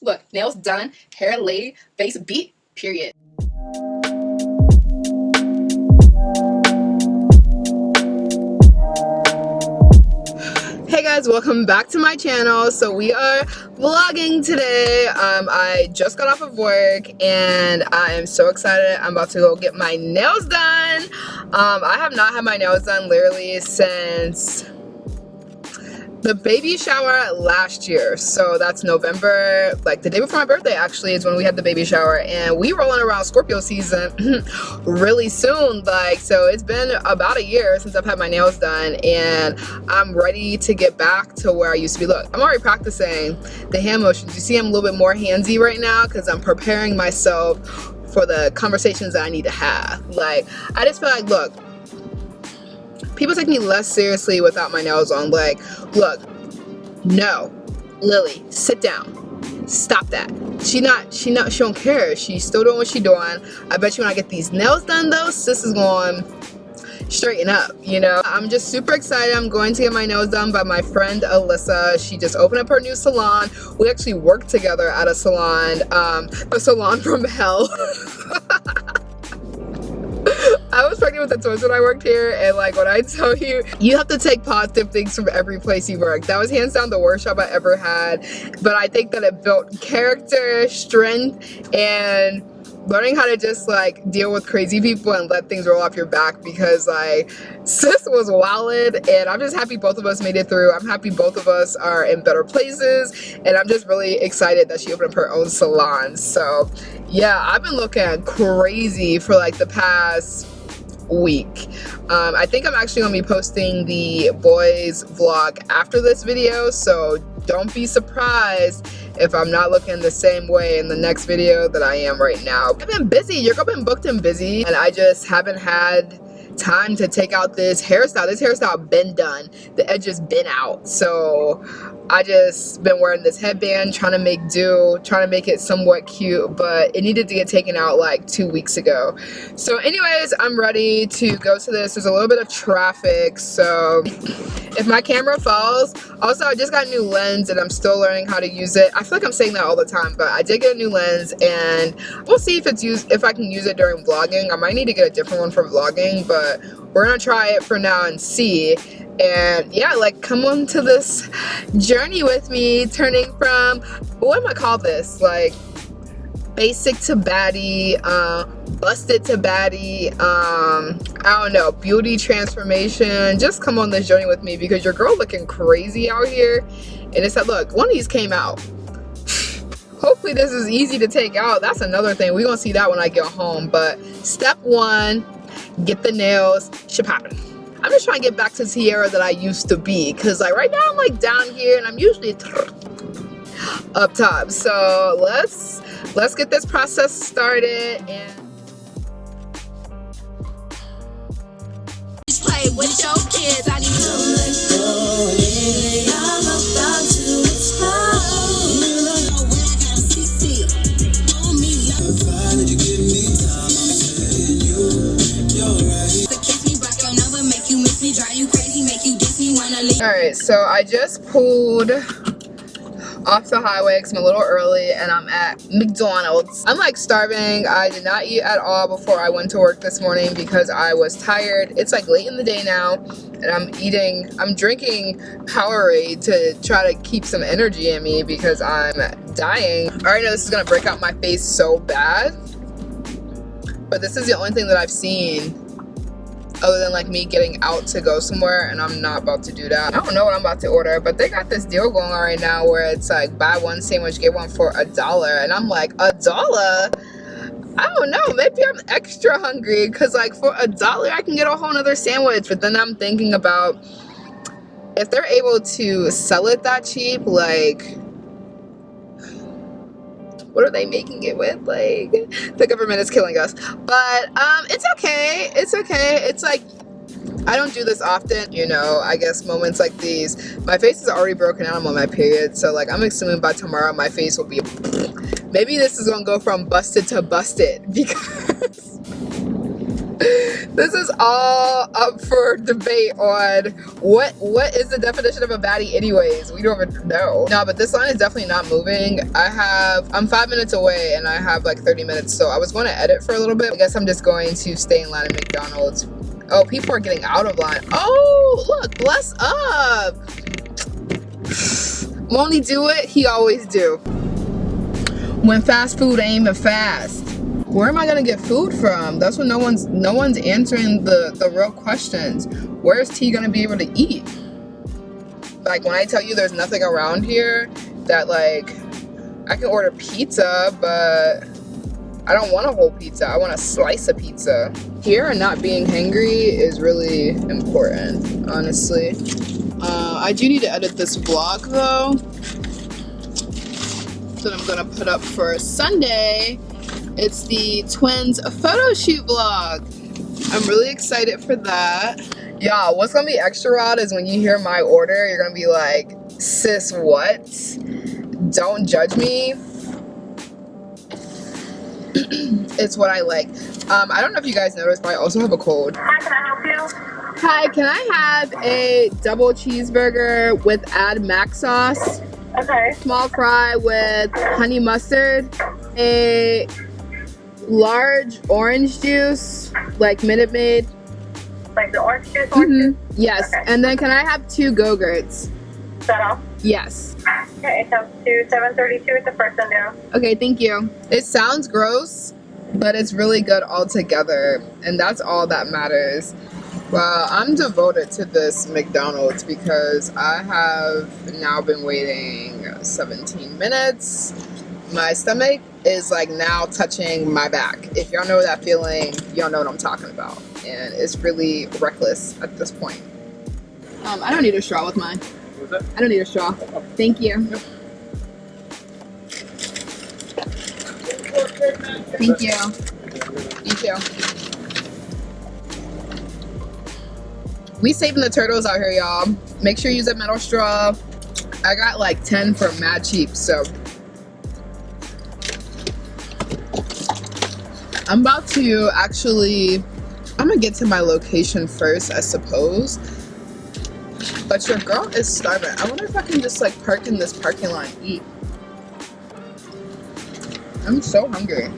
Look, nails done, hair laid, face beat, period. Hey guys, welcome back to my channel. So we are vlogging today. I just got off of work and I am so excited. I'm about to go get my nails done. I have not had my nails done literally since the baby shower last year. So that's November, like the day before my birthday actually is when we had the baby shower, and we rolling around Scorpio season really soon. Like, so it's been about a year since I've had my nails done and I'm ready to get back to where I used to be. Look, I'm already practicing the hand motions. You see I'm a little bit more handsy right now because I'm preparing myself for the conversations that I need to have. Like, I just feel like, look, people take me less seriously without my nails on. Like, look, no, Lily, sit down. Stop that. She don't care. She's still doing what she's doing. I bet you when I get these nails done though, sis is going straighten up, you know. I'm just super excited. I'm going to get my nails done by my friend Alyssa. She just opened up her new salon. We actually worked together at a salon from hell. I was pregnant with the twins when I worked here, and like when I tell you, you have to take positive things from every place you work. That was hands down the worst job I ever had, but I think that it built character, strength, and learning how to just like deal with crazy people and let things roll off your back, because like sis was wilded, and I'm just happy both of us made it through. I'm happy both of us are in better places, and I'm just really excited that she opened up her own salon. So yeah, I've been looking crazy for like the past week. I think I'm actually gonna be posting the boys vlog after this video, so don't be surprised if I'm not looking the same way in the next video that I am right now. I've been busy. Your girl been booked and busy, and I just haven't had time to take out this hairstyle. This hairstyle been done. The edge has been out. So I just been wearing this headband, trying to make do, trying to make it somewhat cute, but it needed to get taken out like 2 weeks ago. So anyways, I'm ready to go to this. There's a little bit of traffic, so if my camera falls, also I just got a new lens and I'm still learning how to use it. I feel like I'm saying that all the time, but I did get a new lens and we'll see if I can use it during vlogging. I might need to get a different one for vlogging, but we're gonna try it for now and see. And yeah, like, come on to this journey with me, turning from, what am I call this, like basic to baddie, busted to baddie, I don't know, beauty transformation. Just come on this journey with me, because your girl looking crazy out here. And it said, look, one of these came out. Hopefully this is easy to take out. That's another thing. We're gonna see that when I get home. But step one, get the nails, shit poppin'. I'm just trying to get back to Tierra that I used to be, because like right now I'm like down here and I'm usually up top. So let's get this process started. And play with your kids. I need to I'm about to explode. Alright, so I just pulled off the highway because I'm a little early and I'm at McDonald's. I'm like starving. I did not eat at all before I went to work this morning because I was tired. It's like late in the day now and I'm drinking Powerade to try to keep some energy in me because I'm dying. I already know this is gonna break out my face so bad, but this is the only thing that I've seen other than like me getting out to go somewhere, and I'm not about to do that. I don't know what I'm about to order, but they got this deal going on right now where it's like buy one sandwich, get one for $1, and I'm like, $1? I don't know, maybe I'm extra hungry because like for $1 I can get a whole nother sandwich. But then I'm thinking about if they're able to sell it that cheap, like what are they making it with? Like, the government is killing us. But it's okay. It's okay. It's like, I don't do this often, you know. I guess moments like these, my face is already broken out. I'm on my period, so like I'm assuming by tomorrow my face will be, maybe this is gonna go from busted to busted, because This is all up for debate on what is the definition of a baddie anyways. We don't even know. No, but this line is definitely not moving. I'm 5 minutes away and I have like 30 minutes, so I was going to edit for a little bit. I guess I'm just going to stay in line at McDonald's. Oh, people are getting out of line. Oh, look, bless up. Won't he do it? He always do. When fast food ain't even fast. Where am I gonna get food from? That's what no one's answering the real questions. Where's T gonna be able to eat? Like when I tell you there's nothing around here that like I can order pizza, but I don't want a whole pizza. I want a slice of pizza. Here and not being hangry is really important, honestly. I do need to edit this vlog though that I'm gonna put up for Sunday. It's the twins photo shoot vlog. I'm really excited for that. Y'all, what's gonna be extra odd is when you hear my order, you're gonna be like, sis, what? Don't judge me. It's what I like. I don't know if you guys noticed, but I also have a cold. Hi, can I help you? Hi, can I have a double cheeseburger with add mac sauce? Okay. Small fry with honey mustard. A large orange juice, like Minute Maid. Like the orange juice? Orange juice? Yes. Okay. And then can I have 2 Go-Gurts? Is that all? Yes. Okay, it comes to 732 at the first window. Okay, thank you. It sounds gross, but it's really good altogether, and that's all that matters. Well, I'm devoted to this McDonald's because I have now been waiting 17 minutes. My stomach is like now touching my back. If y'all know that feeling, y'all know what I'm talking about. And it's really reckless at this point. I don't need a straw with mine. I don't need a straw. Thank you. Yep. Thank you. You too. We saving the turtles out here, y'all. Make sure you use a metal straw. I got like 10 for mad cheap, so. I'm about to actually, I'm gonna get to my location first, I suppose. But your girl is starving. I wonder if I can just like park in this parking lot and eat. I'm so hungry.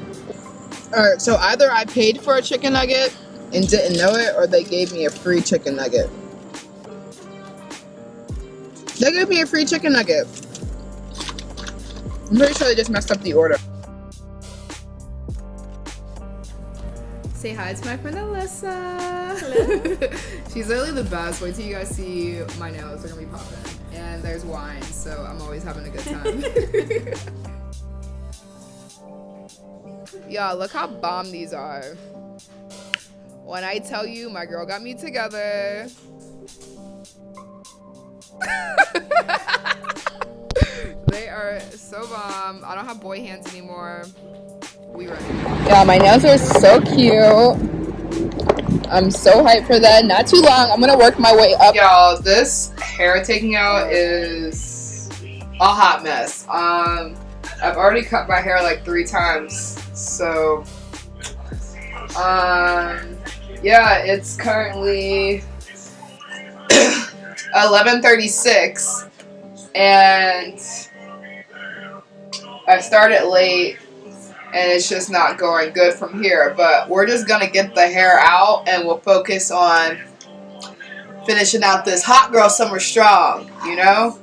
Alright, so either I paid for a chicken nugget and didn't know it, or they gave me a free chicken nugget. They gave me a free chicken nugget. I'm pretty sure they just messed up the order. Say hi to my friend Alyssa. Hello. She's literally the best. Wait till you guys see my nails. They're gonna be popping. And there's wine, so I'm always having a good time. Y'all, look how bomb these are. When I tell you my girl got me together. They are so bomb. I don't have boy hands anymore. We ready. Yeah, my nails are so cute. I'm so hyped for that. Not too long. I'm gonna work my way up. Y'all, this hair taking out is a hot mess. I've already cut my hair like 3 times. So yeah, it's currently 11:36 and I started late and it's just not going good from here, but we're just gonna get the hair out and we'll focus on finishing out this hot girl summer strong, you know?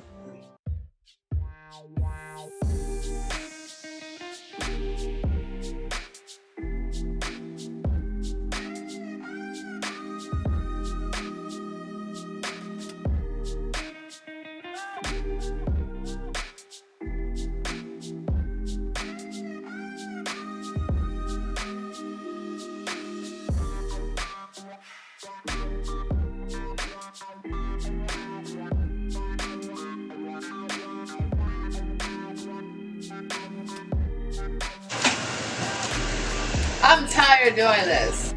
I'm tired of doing this.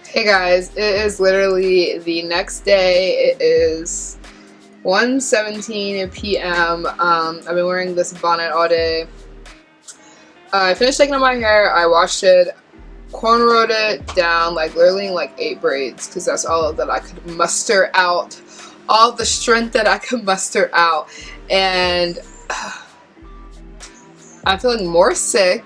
Hey guys, it is literally the next day. It is 1:17 p.m. I've been wearing this bonnet all day. I finished taking out my hair. I washed it, cornrowed it down, like literally in like 8 braids, because that's all that I could muster out, all the strength that I could muster out. And I'm feeling more sick,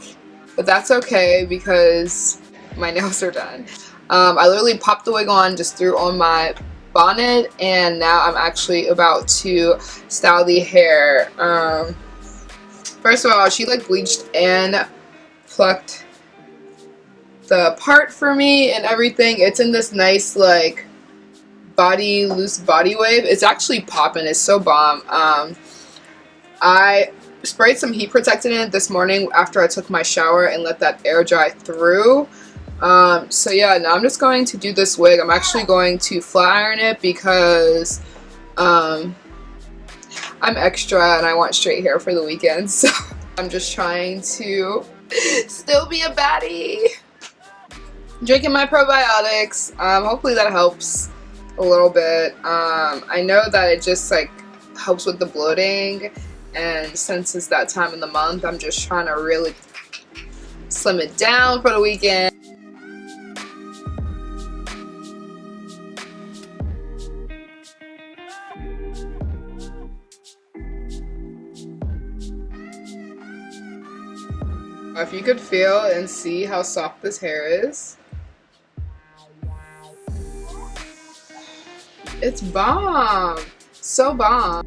but that's okay because my nails are done. I literally popped the wig on, just threw on my bonnet, and now I'm actually about to style the hair. First of all, she like bleached and plucked the part for me and everything. It's in this nice like loose body wave. It's actually popping. It's so bomb. I sprayed some heat protectant in it this morning after I took my shower and let that air dry through. So yeah, now I'm just going to do this wig. I'm actually going to flat iron it because I'm extra and I want straight hair for the weekend, so I'm just trying to still be a baddie. Drinking my probiotics. Hopefully that helps a little bit. I know that it just like helps with the bloating, and since it's that time of the month, I'm just trying to really slim it down for the weekend. If you could feel and see how soft this hair is, it's bomb, so bomb.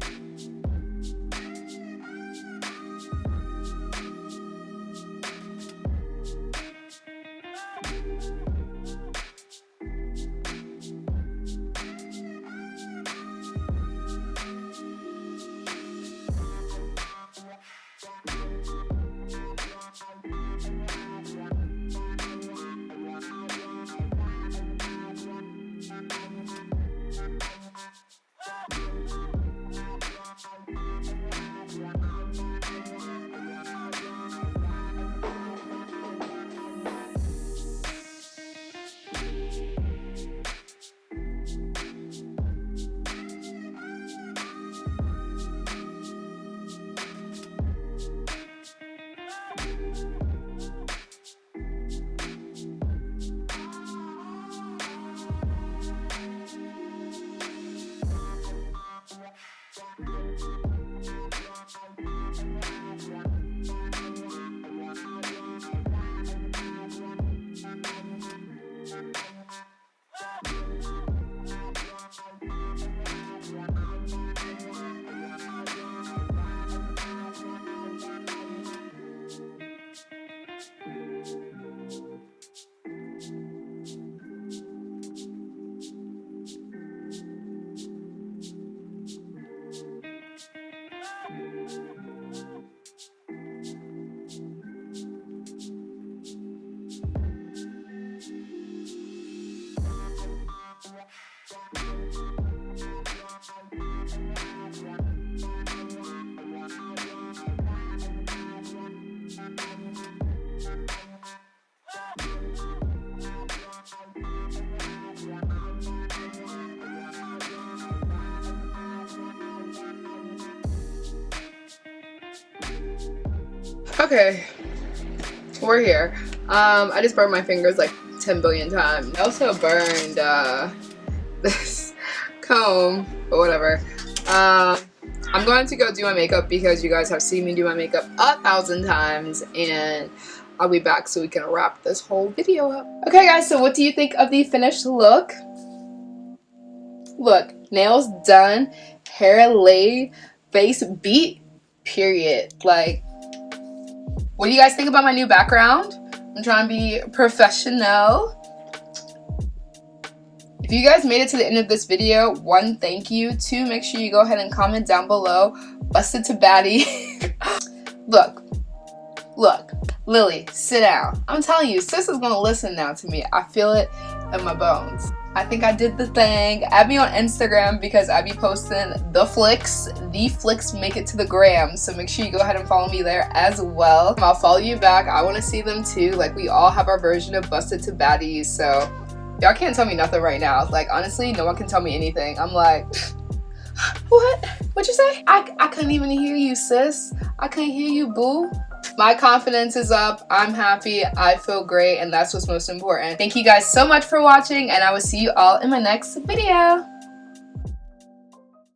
Okay, we're here. I just burned my fingers like 10 billion times. I also burned this comb, but whatever. I'm going to go do my makeup because you guys have seen me do my makeup 1,000 times, and I'll be back so we can wrap this whole video up. Okay guys, so what do you think of the finished look? Look, nails done, hair laid, face beat, period. Like, what do you guys think about my new background? I'm trying to be professional. If you guys made it to the end of this video, 1, thank you. 2, make sure you go ahead and comment down below. Busted to baddie. Look, Lily, sit down. I'm telling you, sis is gonna listen now to me. I feel it in my bones. I think I did the thing. Add me on Instagram because I be posting the flicks. The flicks make it to the gram, so make sure you go ahead and follow me there as well. I'll follow you back. I want to see them too. Like, we all have our version of busted to baddies, so y'all can't tell me nothing right now. Like, honestly, no one can tell me anything. I'm like, What? What'd you say? I couldn't even hear you, sis. I couldn't hear you, boo. My confidence is up. I'm happy. I feel great, and that's what's most important. Thank you guys so much for watching, and I will see you all in my next video.